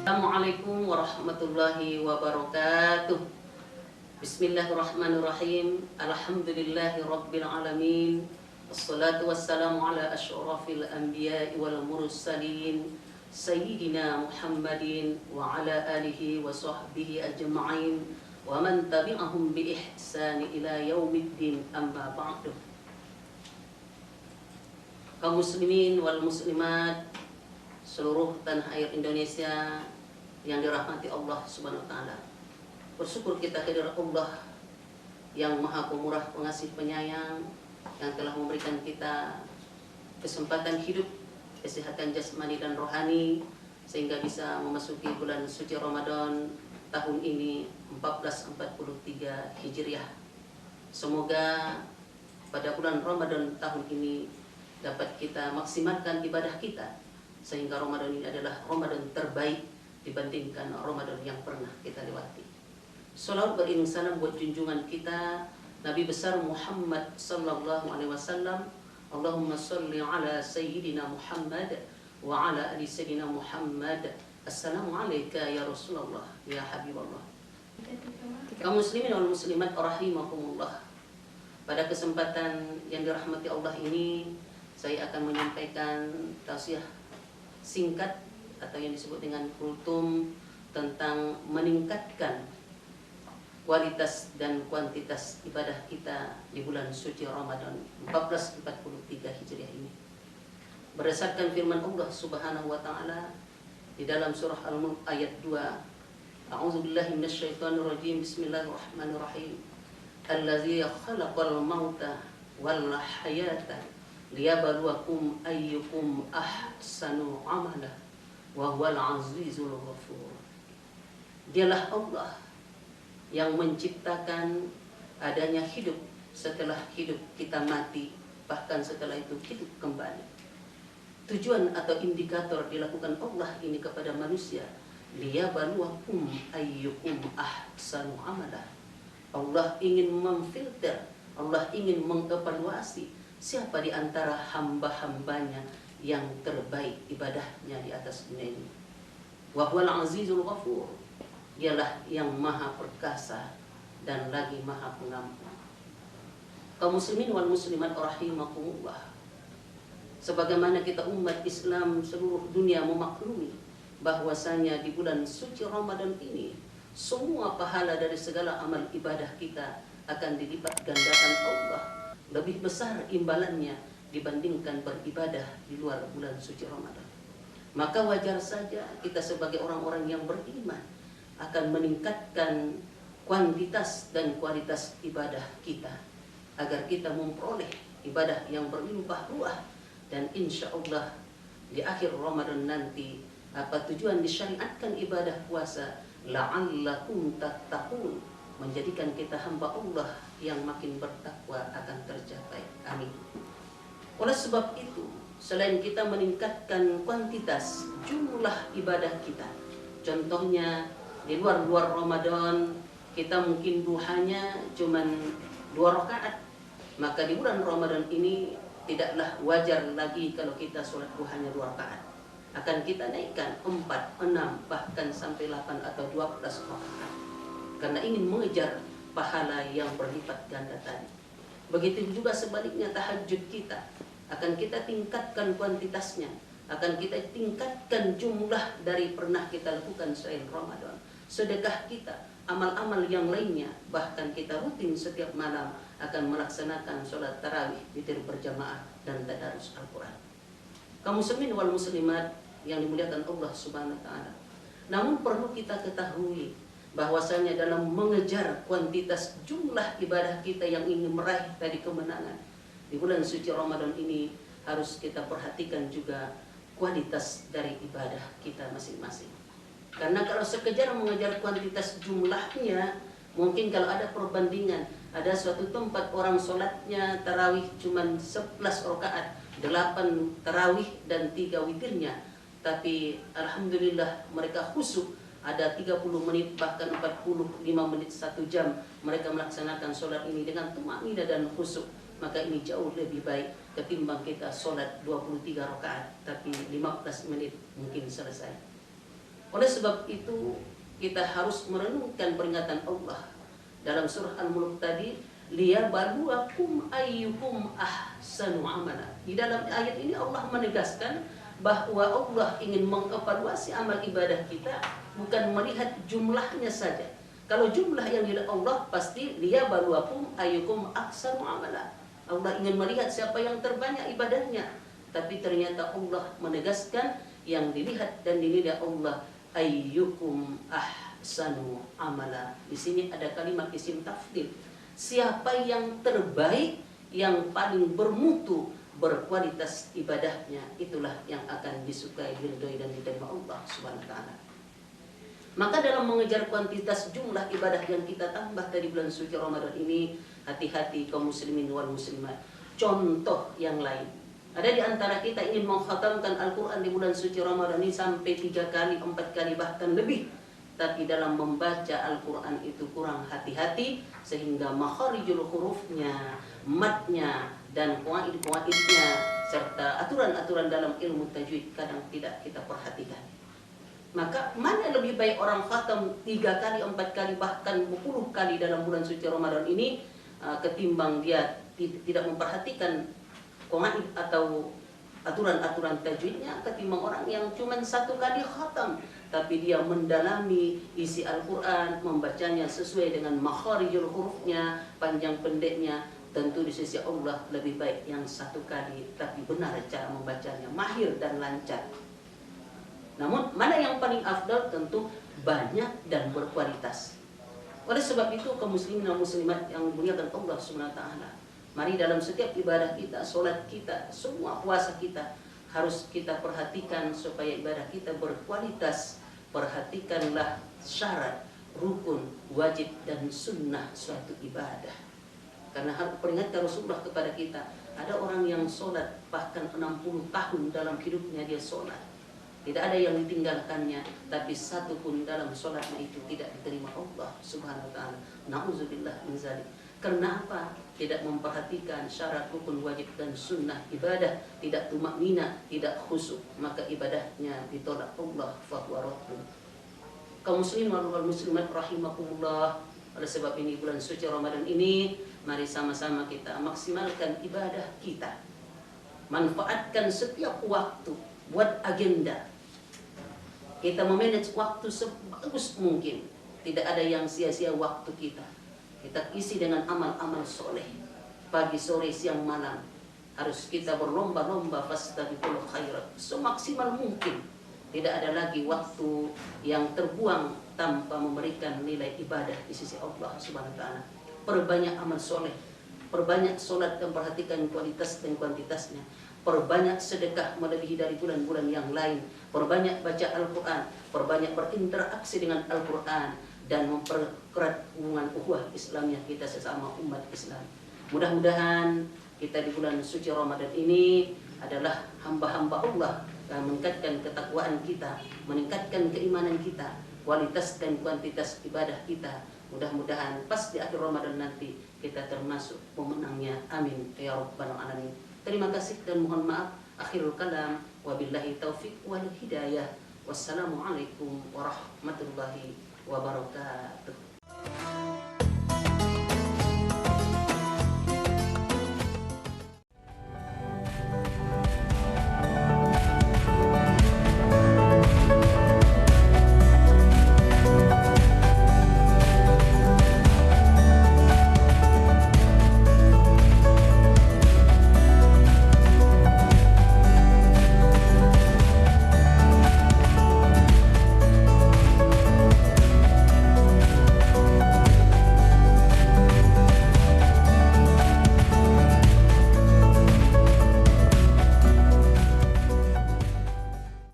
Assalamualaikum warahmatullahi wabarakatuh. Bismillahirrahmanirrahim. Alhamdulillahi rabbil alamin. Assalatu wassalamu ala asyrafil anbiya'i wal mursalin Sayyidina Muhammadin wa ala alihi wa sahbihi ajma'in wa man tabi'ahum bi ihsani ila yaumiddin, amma ba'du. Kaum muslimin wal muslimat seluruh tanah air Indonesia yang dirahmati Allah Subhanahu wa taala. Bersyukur kita kehadirat Allah yang Maha Pemurah, Pengasih, Penyayang, yang telah memberikan kita kesempatan hidup, kesehatan jasmani dan rohani, sehingga bisa memasuki bulan suci Ramadan tahun ini 1443 Hijriah. Semoga pada bulan Ramadan tahun ini dapat kita maksimalkan ibadah kita, sehingga Ramadan ini adalah Ramadan terbaik dibandingkan Ramadan yang pernah kita lewati. Salawat beriring salam buat junjungan kita Nabi besar Muhammad sallallahu alaihi wasallam. Allahumma salli ala sayyidina Muhammad wa ala ali sayyidina Muhammad. Assalamu alayka ya Rasulullah ya Habibullah. Kaum muslimin wal muslimat rahimakumullah. Pada kesempatan yang dirahmati Allah ini, saya akan menyampaikan tausiah singkat atau yang disebut dengan kultum tentang meningkatkan kualitas dan kuantitas ibadah kita di bulan suci Ramadan 1443 Hijriah ini. Berdasarkan firman Allah Subhanahu wa taala di dalam surah Al-Mulk ayat 2, A'udzubillahi minasyaitonir rajim. Bismillahirrahmanirrahim. Allazi khalaqal mauta wal hayata liyabluwakum ayyukum ahsanu amala wa huwal azizul ghafur. Dialah Allah yang menciptakan adanya hidup setelah hidup kita mati, bahkan setelah itu hidup kembali. Tujuan atau indikator dilakukan Allah ini kepada manusia, liyabluwakum ayyukum ahsanu amala. Allah ingin memfilter, Allah ingin mengevaluasi siapa di antara hamba-hambanya yang terbaik ibadahnya di atas dunia ini. Wa huwal azizul ghafur. Dialah yang maha perkasa dan lagi maha pengampun. Kaum muslimin wal muslimat rahimakumullah. Sebagaimana kita umat Islam seluruh dunia memaklumi bahwasanya di bulan suci Ramadan ini semua pahala dari segala amal ibadah kita akan dilipat gandakan Allah. Lebih besar imbalannya dibandingkan beribadah di luar bulan suci Ramadan. Maka wajar saja kita sebagai orang-orang yang beriman akan meningkatkan kuantitas dan kualitas ibadah kita agar kita memperoleh ibadah yang berlimpah ruah, dan insya Allah di akhir Ramadan nanti apa tujuan disyariatkan ibadah puasa, la'allakum tattaqun, menjadikan kita hamba Allah yang makin bertakwa akan tercapai. Amin. Oleh sebab itu, selain kita meningkatkan kuantitas jumlah ibadah kita, contohnya di luar Ramadan kita mungkin duhanya cuman 2 rakaat, maka di bulan Ramadan ini tidaklah wajar lagi kalau kita sholat duhanya 2 rakaat. Akan kita naikkan 4, 6, bahkan sampai 8 atau 12 rakaat, karena ingin mengejar pahala yang berlipat ganda tadi. Begitu juga sebaliknya tahajud kita, akan kita tingkatkan kuantitasnya, akan kita tingkatkan jumlah dari pernah kita lakukan selain Ramadan. Sedekah kita, amal-amal yang lainnya, bahkan kita rutin setiap malam akan melaksanakan sholat tarawih, witir berjamaah, dan tadarus Al-Quran. Kaum muslimin wal muslimat yang dimuliakan Allah Subhanahu wa taala. Namun perlu kita ketahui bahwasanya dalam mengejar kuantitas jumlah ibadah kita yang ingin meraih tadi kemenangan di bulan suci Ramadan ini, harus kita perhatikan juga kualitas dari ibadah kita masing-masing. Karena kalau sekejar mengejar kuantitas jumlahnya, mungkin kalau ada perbandingan Ada suatu tempat orang sholatnya tarawih cuman 11 rakaat, 8 tarawih dan 3 witirnya. Tapi alhamdulillah mereka khusyuk. Ada 30 menit bahkan 45 menit 1 jam mereka melaksanakan sholat ini dengan tumakninah dan khusyuk. Maka ini jauh lebih baik ketimbang kita sholat 23 rakaat tapi 15 menit mungkin selesai. Oleh sebab itu kita harus merenungkan peringatan Allah dalam surah Al-Mulk tadi, liyabluwakum ayyukum ahsanu amala. Di dalam ayat ini Allah menegaskan bahwa Allah ingin mengevaluasi amal ibadah kita, bukan melihat jumlahnya saja. Kalau jumlah yang dilihat Allah pasti liyabluwakum ayyukum ahsanu amala. Allah ingin melihat siapa yang terbanyak ibadahnya. Tapi ternyata Allah menegaskan yang dilihat dan dinilai Allah ayyukum ahsanu amala. Di sini ada kalimat isim tafdil. Siapa yang terbaik, yang paling bermutu, berkualitas ibadahnya, itulah yang akan disukai, diridhoi dan diterima Allah Subhanahu wa taala. Maka dalam mengejar kuantitas jumlah ibadah yang kita tambah dari bulan suci Ramadan ini, hati-hati kaum muslimin wal muslimat. Contoh yang lain, ada di antara kita ingin mengkhatamkan Al-Quran di bulan suci Ramadan ini sampai 3 kali, 4 kali bahkan lebih. Tapi dalam membaca Al-Quran itu kurang hati-hati, sehingga makharijul hurufnya, matnya, dan qawaid-qawaidnya, serta aturan-aturan dalam ilmu tajwid kadang tidak kita perhatikan. Maka mana lebih baik orang khatam 3 kali, 4 kali, bahkan 10 kali dalam bulan suci Ramadan ini, ketimbang dia tidak memperhatikan qawaid atau aturan-aturan tajwidnya, ketimbang orang yang cuma 1 kali khatam tapi dia mendalami isi Al-Quran, membacanya sesuai dengan makharijul hurufnya, panjang pendeknya. Tentu di sisi Allah lebih baik yang 1 kali tapi benar cara membacanya, mahir dan lancar. Namun mana yang paling afdal? Tentu banyak dan berkualitas. Oleh sebab itu kaum muslimin dan muslimat yang dimuliakan Allah Subhanahu wa taala, mari dalam setiap ibadah kita, sholat kita, semua puasa kita, harus kita perhatikan supaya ibadah kita berkualitas. Perhatikanlah syarat, rukun, wajib, dan sunnah suatu ibadah. Karena peringatkan Rasulullah kepada kita, ada orang yang sholat bahkan 60 tahun dalam hidupnya dia sholat. Tidak ada yang ditinggalkannya, tapi 1 pun dalam sholatnya itu tidak diterima Allah Subhanahu wa taala. Na'udzubillah min zalik. Karena apa? Tidak memperhatikan syarat, rukun, wajib, dan sunnah ibadah, tidak tumaknina, tidak khusyuk, maka ibadahnya ditolak Allah fahuwa raddun. Kaum muslimin wal muslimat rahimakumullah. Oleh sebab ini bulan suci Ramadan ini, mari sama-sama kita maksimalkan ibadah kita. Manfaatkan setiap waktu buat agenda. Kita memanage waktu sebagus mungkin. Tidak ada yang sia-sia waktu kita. Kita isi dengan amal-amal soleh. Pagi, sore, siang, malam. Harus kita berlomba-lomba fastabiqul khairat semaksimal mungkin. Tidak ada lagi waktu yang terbuang tanpa memberikan nilai ibadah di sisi Allah Subhanahu wa taala. Perbanyak amal soleh, perbanyak solat dan perhatikan kualitas dan kuantitasnya. Perbanyak sedekah melebihi dari bulan-bulan yang lain. Perbanyak baca Al-Quran, perbanyak berinteraksi dengan Al-Quran, dan memperkuat hubungan ukhuwah Islamiyah kita sesama umat Islam. Mudah-mudahan kita di bulan suci Ramadan ini adalah hamba-hamba Allah yang meningkatkan ketakwaan kita, meningkatkan keimanan kita, kualitas dan kuantitas ibadah kita. Mudah-mudahan pas di akhir Ramadan nanti kita termasuk pemenangnya. Amin ya rabbal alamin. Terima kasih dan mohon maaf. Akhirul kalam, wabillahi taufiq wal hidayah. Wassalamualaikum warahmatullahi wabarakatuh.